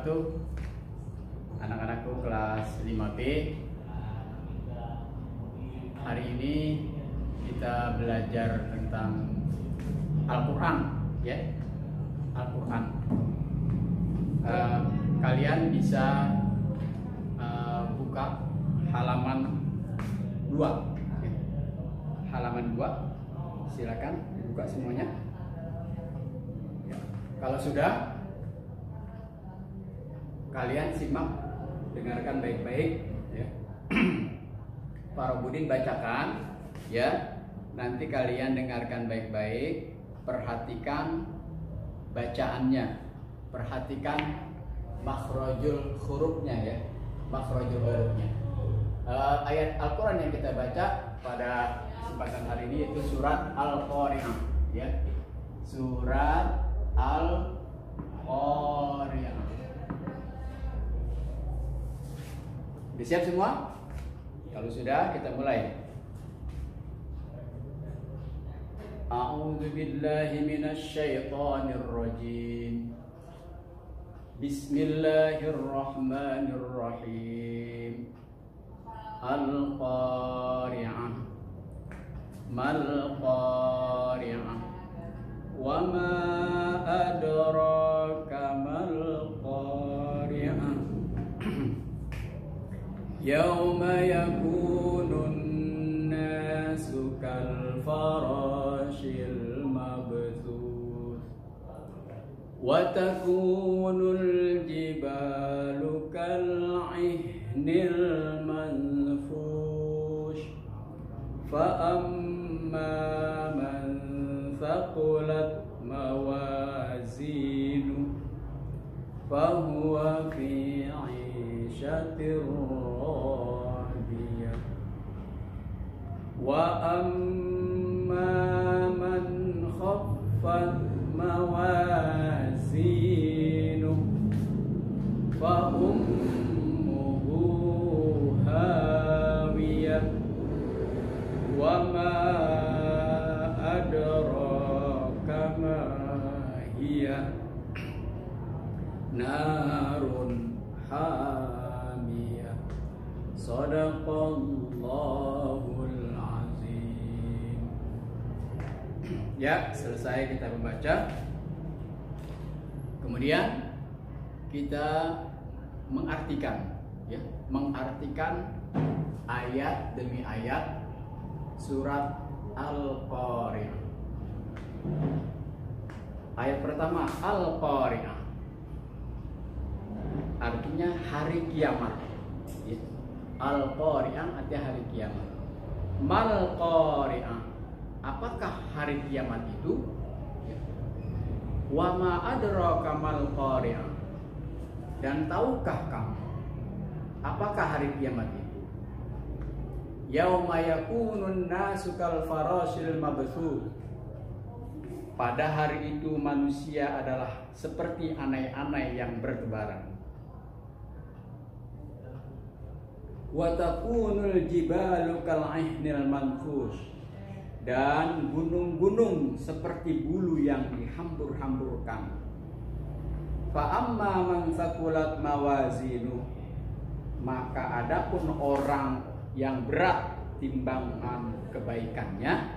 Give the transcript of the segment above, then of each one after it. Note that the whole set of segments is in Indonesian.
wabarakatuh. Anak-anakku kelas 5B. Hari ini kita belajar tentang Al-Quran, ya. Al-Quran. Kalian bisa buka halaman 2. Halaman 2. Silakan buka semuanya. Ya. Kalau sudah, kalian simak, dengarkan baik-baik, ya. Pak Robudin bacakan, ya. Nanti kalian dengarkan baik-baik, perhatikan bacaannya, perhatikan makhrajul hurufnya, ya, makhrajul hurufnya. Ayat Al-Quran yang kita baca pada kesempatan hari ini itu surat Al-Qari'ah, ya, surat Al-Qari'ah. Sudah siap semua? Kalau sudah, kita mulai. A'udzu billahi minasy syaithanir rajim. Bismillahirrahmanirrahim. Al-Qari'ah. Mal Qari'ah. Wa ma adraka mal Qari'ah. Yauma yakunun nasu kal farashil mabthuth wa takunul jibalu kal ihnil manfush fa amma man thaqulat mawazinu fa huwa fi 'ishatir radiyah wa amma man khaffat mawazinu fa ummuhu hawiyah wa ma adraka ma hiya narun hamiyah. Shadaqallahul azim. Ya, selesai kita membaca. Kemudian kita mengartikan, ya, mengartikan ayat demi ayat surat Al-Qari'ah. Ayat pertama, Al-Qari'ah, artinya hari kiamat, ya. Al-Qari'ah artinya hari kiamat. Mal Qari'ah, apakah hari kiamat itu? Ya. Wa ma adraka mal Qari'ah, dan tahukah kamu apakah hari kiamat itu? Yauma yakunun nasu kal farashil mabthuth, pada hari itu manusia adalah seperti anai-anai yang bertebaran. Wa takunul jibalu kal ihnil manfush, dan gunung-gunung seperti bulu yang dihambur-hamburkan. Fa amma man thaqulat mawazinu, maka adapun orang yang berat timbangan kebaikannya,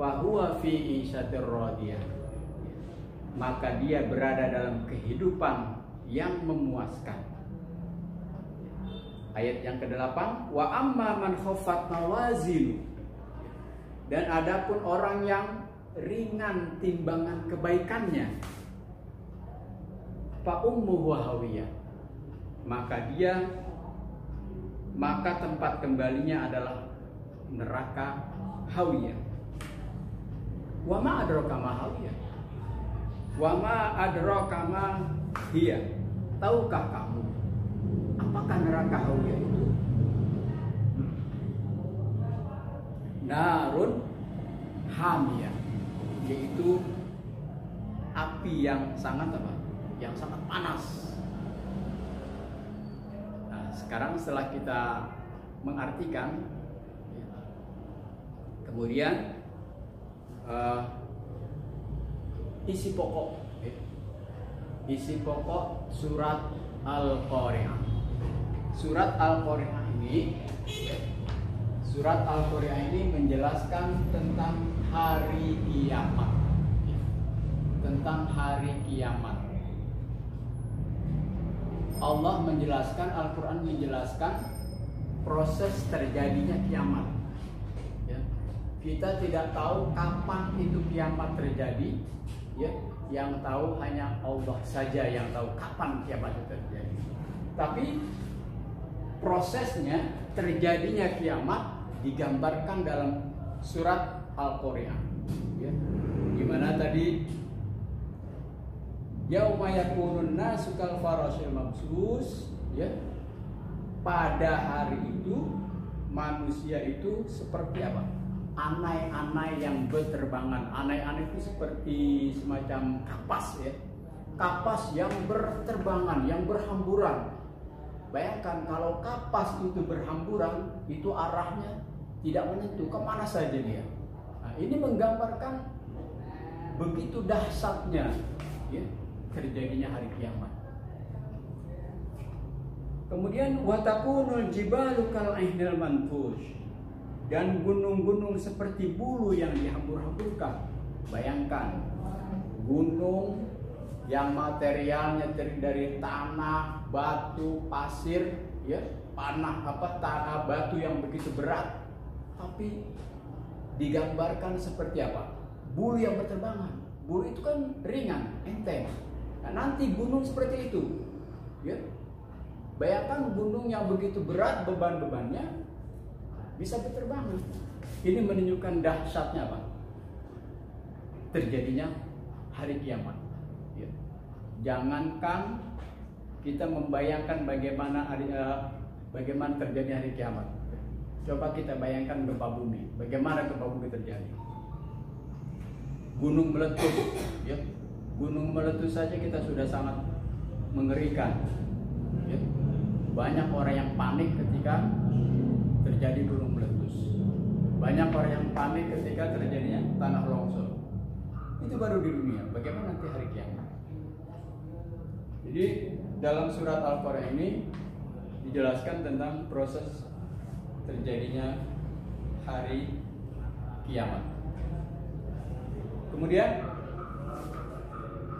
fa huwa fi 'ishatir radiyah, maka dia berada dalam kehidupan yang memuaskan. Ayat yang ke-8, wa amma man khaffat mawazinu, dan adapun orang yang ringan timbangan kebaikannya, fa ummuhu hawiyah, maka tempat kembalinya adalah neraka hawiyah. Wa ma adraka ma hawiyah, wa ma adraka ma hiya, tahukah kamu apakah neraka hawiyah itu? Narun hamiyah, yaitu api yang sangat apa? Yang sangat panas. Nah, sekarang setelah kita mengartikan, kemudian isi pokok, isi pokok surat Al-Qari'ah. Surat Al-Qari'ah ini menjelaskan tentang hari kiamat. Tentang hari kiamat. Allah menjelaskan, Al-Quran menjelaskan proses terjadinya kiamat. Ya. Kita tidak tahu kapan itu kiamat terjadi. Ya. Yang tahu hanya Allah saja yang tahu kapan kiamat itu terjadi. Tapi prosesnya terjadinya kiamat digambarkan dalam surat Al-Qari'ah. Ya. Gimana tadi? Yauma yakunun nasu kal farasyil mabsus, ya. Pada hari itu manusia itu seperti apa? Anai-anai yang berterbangan. Anai-anai itu seperti semacam kapas, ya. Kapas yang berterbangan, yang berhamburan. Bayangkan kalau kapas itu berhamburan, itu arahnya tidak menentu, kemana saja dia. Nah, ini menggambarkan begitu dahsyatnya, ya, terjadinya hari kiamat. Kemudian watakunul jibalu kal ihnil manfush, dan gunung-gunung seperti bulu yang dihambur-hamburkan. Bayangkan gunung yang materialnya terdiri dari tanah, batu, pasir, ya, tanah, batu yang begitu berat, tapi digambarkan seperti apa? Bulu yang berterbangan. Bulu itu kan ringan, enteng. Nah, nanti gunung seperti itu, ya. Bayangkan gunung yang begitu berat beban-bebannya bisa berterbangan. Ini menunjukkan dahsyatnya apa? Terjadinya hari kiamat. Ya. Jangankan kita membayangkan bagaimana terjadi hari kiamat. Coba kita bayangkan gempa bumi. Bagaimana gempa bumi terjadi? Gunung meletus, ya. Gunung meletus saja kita sudah sangat mengerikan. Ya. Banyak orang yang panik ketika terjadi gunung meletus. Banyak orang yang panik ketika terjadinya tanah longsor. Itu baru di dunia. Bagaimana nanti hari kiamat? Jadi dalam surat Al-Qari'ah ini dijelaskan tentang proses terjadinya hari kiamat. Kemudian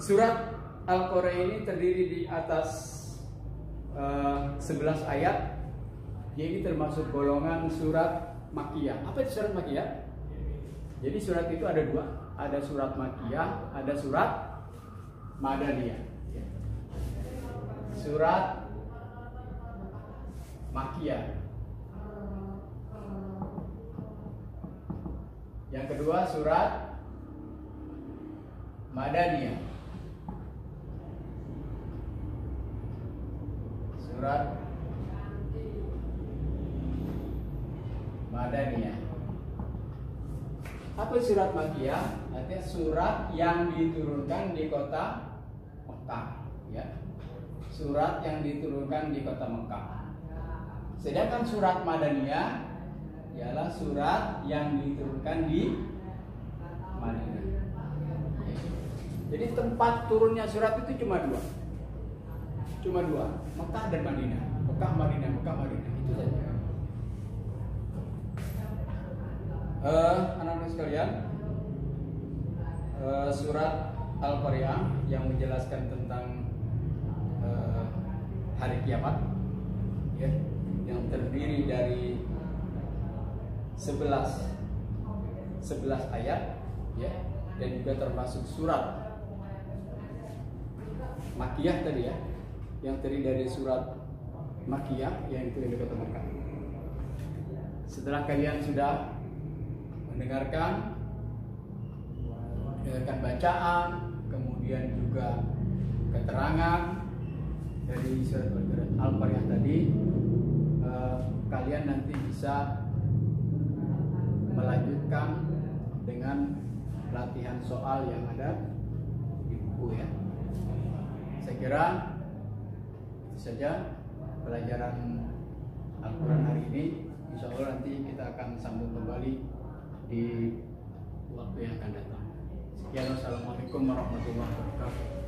surat Al-Qari'ah ini terdiri di atas 11 ayat. Jadi termasuk golongan surat Makkiyah. Apa itu surat Makkiyah? Jadi surat itu ada dua, ada surat Makkiyah, ada surat Madaniyah. Surat Makkiyah. Yang kedua surat Madaniyah. Surat Madaniyah. Apa surat Makkiyah? Artinya surat yang diturunkan di kota Mekah, ya. Surat yang diturunkan di kota Mekah. Sedangkan surat Madaniyah ialah surat yang diturunkan di Madinah. Jadi tempat turunnya surat itu cuma dua, Mekah dan Madinah. Mekah, Madinah, Mekah, Madinah, itu saja. Anak-anak sekalian, surat Al-Qari'ah yang menjelaskan tentang hari kiamat, ya, yang terdiri dari 11 ayat, ya, dan juga termasuk surat Makkiyah tadi, ya, yang terdiri dari surat Makkiyah yang itu yang kota Mekah. Setelah kalian sudah mendengarkan bacaan, kemudian juga keterangan dari surat Al-Qari'ah tadi, kalian nanti bisa melanjutkan dengan latihan soal yang ada di buku, ya. Saya kira itu saja pelajaran Al-Quran hari ini. Insya Allah nanti kita akan sambung kembali di waktu yang akan datang. Sekian, wassalamualaikum warahmatullahi wabarakatuh.